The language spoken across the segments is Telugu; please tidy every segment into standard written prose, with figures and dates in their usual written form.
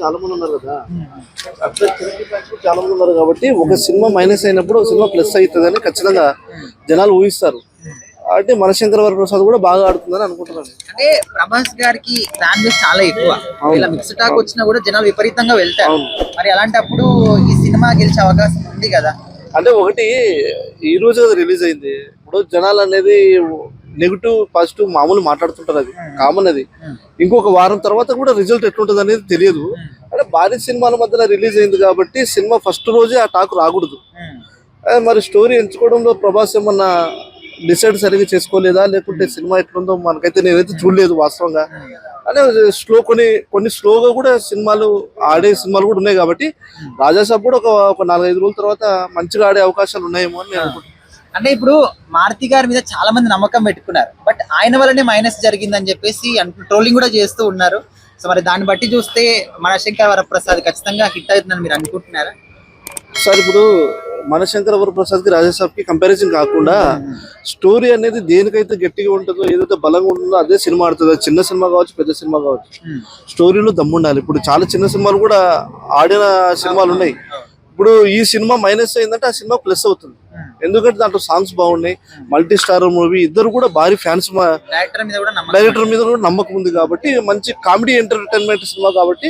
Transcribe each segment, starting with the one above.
చాలా మంది ఉన్నారు కదా, అట్లా చిరంజీవి ఫ్యాన్స్ కూడా చాలా మంది ఉన్నారు కాబట్టి ఒక సినిమా మైనస్ అయినప్పుడు ఒక సినిమా ప్లస్ అవుతుందని ఖచ్చితంగా జనాలు ఊహిస్తారు. అంటే మనశంకర వరప్రసాద్ కూడా బాగా ఆడుతుందని అనుకుంటున్నాను. అంటే ప్రభాస్ గారికి ఫ్యాన్ బేస్ చాలా ఎక్కువ, ఇలా మిక్స్ టాక్ వచ్చినా కూడా జనాలు విపరీతంగా వెళ్తారు. మరి అలాంటప్పుడు ఈ సినిమా గెలిచే అవకాశం ఉంది కదా? అంటే ఒకటి ఈ రోజు రిలీజ్ అయింది, ఇప్పుడు జనాలు అనేది నెగిటివ్ పాజిటివ్ మామూలు మాట్లాడుతుంటారు, అది కామన్. అది ఇంకొక వారం తర్వాత కూడా రిజల్ట్ ఎట్లుంటుంది అనేది తెలియదు. అంటే భారీ సినిమాల మధ్యలో రిలీజ్ అయింది కాబట్టి సినిమా ఫస్ట్ రోజే ఆ టాక్ రాకూడదు. మరి స్టోరీ ఎంచుకోవడంలో ప్రభాస్ ఏమన్నా డిసైడ్ సరిగ్గా చేసుకోలేదా, లేకుంటే సినిమా ఎట్లుందో మనకైతే నేనైతే చూడలేదు వాస్తవంగా. అంటే కొన్ని స్లోగా కూడా సినిమాలు ఆడే సినిమాలు కూడా ఉన్నాయి కాబట్టి రాజాసాబ్ కూడా ఒక 4-5 రోజుల తర్వాత మంచిగా ఆడే అవకాశాలు ఉన్నాయేమో అని నేను అనుకుంటున్నాను. అంటే ఇప్పుడు మారుతి గారి మీద చాలా మంది నమ్మకం పెట్టుకున్నారు, బట్ ఆయన వల్లనే మైనస్ జరిగిందని చెప్పేసి ట్రోలింగ్ కూడా చేస్తూ ఉన్నారు. సో మరి దాన్ని బట్టి చూస్తే మనశంకర వరప్రసాద్ ఖచ్చితంగా హిట్ అవుతుందని మీరు అనుకుంటున్నారా? సార్ ఇప్పుడు మనశంకర వరప్రసాద్ కి రాజాసాబ్ కి కంపారిజన్ కాకుండా స్టోరీ అనేది దేనికైతే గట్టిగా ఉంటుందో, ఏదైతే బలంగా ఉంటుందో అదే సినిమా ఆడుతుంది. చిన్న సినిమా కావచ్చు, పెద్ద సినిమా కావచ్చు, స్టోరీలో దమ్ముండాలి. ఇప్పుడు చాలా చిన్న సినిమాలు కూడా ఆడిన సినిమాలు ఉన్నాయి. ఇప్పుడు ఈ సినిమా మైనస్ అయిందంటే ఆ సినిమా ప్లస్ అవుతుంది, ఎందుకంటే దాంట్లో సాంగ్స్ బాగున్నాయి. మల్టీ స్టార్ మూవీ, ఇద్దరు కూడా భారీ ఫ్యాన్స్, డైరెక్టర్ మీద కూడా నమ్మకం ఉంది కాబట్టి మంచి కామెడీ ఎంటర్టైన్మెంట్ సినిమా కాబట్టి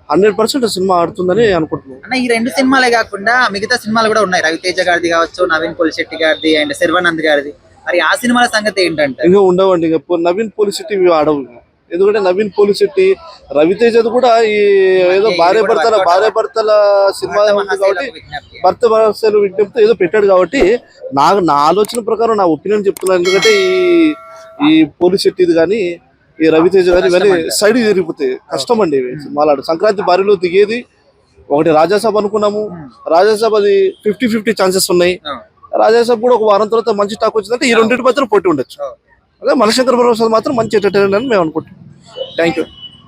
100% సినిమా ఆడుతుందని అనుకుంటున్నాను. ఈ 2 సినిమాలే కాకుండా మిగతా సినిమాలు కూడా ఉన్నాయి, రవితేజ గారిది కావచ్చు, నవీన్ పోలిశెట్టి గారిది అండ్ శర్వానంద్ గారిది. మరి ఆ సినిమాల సంగతి ఏంటంటే ఇంకా ఉండవండి. ఇంకా నవీన్ పోలిశెట్టి ఆడవు, ఎందుకంటే నవీన్ పోలిశెట్టి రవితేజది కూడా ఈ ఏదో భార్య భర్తల సినిమా ఉంది కాబట్టి భర్త భర్తలు విజ్ఞప్తి ఏదో పెట్టాడు కాబట్టి నా ఆలోచన ప్రకారం నా ఒపీనియన్ చెప్తున్నాను. ఎందుకంటే ఈ పోలిశెట్టిది కానీ ఈ రవితేజ కానీ ఇవన్నీ సైడ్ తిరిగిపోతాయి, కష్టం అండి. మాలాడు సంక్రాంతి భారీలో దిగేది ఒకటి రాజాసాబ్ అనుకున్నాము, రాజాసాబ్ అది 50-50 ఛాన్సెస్ ఉన్నాయి. రాజాసాబ్ కూడా ఒక వారం తర్వాత మంచి టాక్ వచ్చిందంటే ఈ రెండింటి మధ్యలో పోటీ ఉండొచ్చు. అదే మనశంకర వరప్రసాద్ మాత్రం మంచి ఎంటర్టైనర్ అని మేము అనుకుంటాం. Thank you.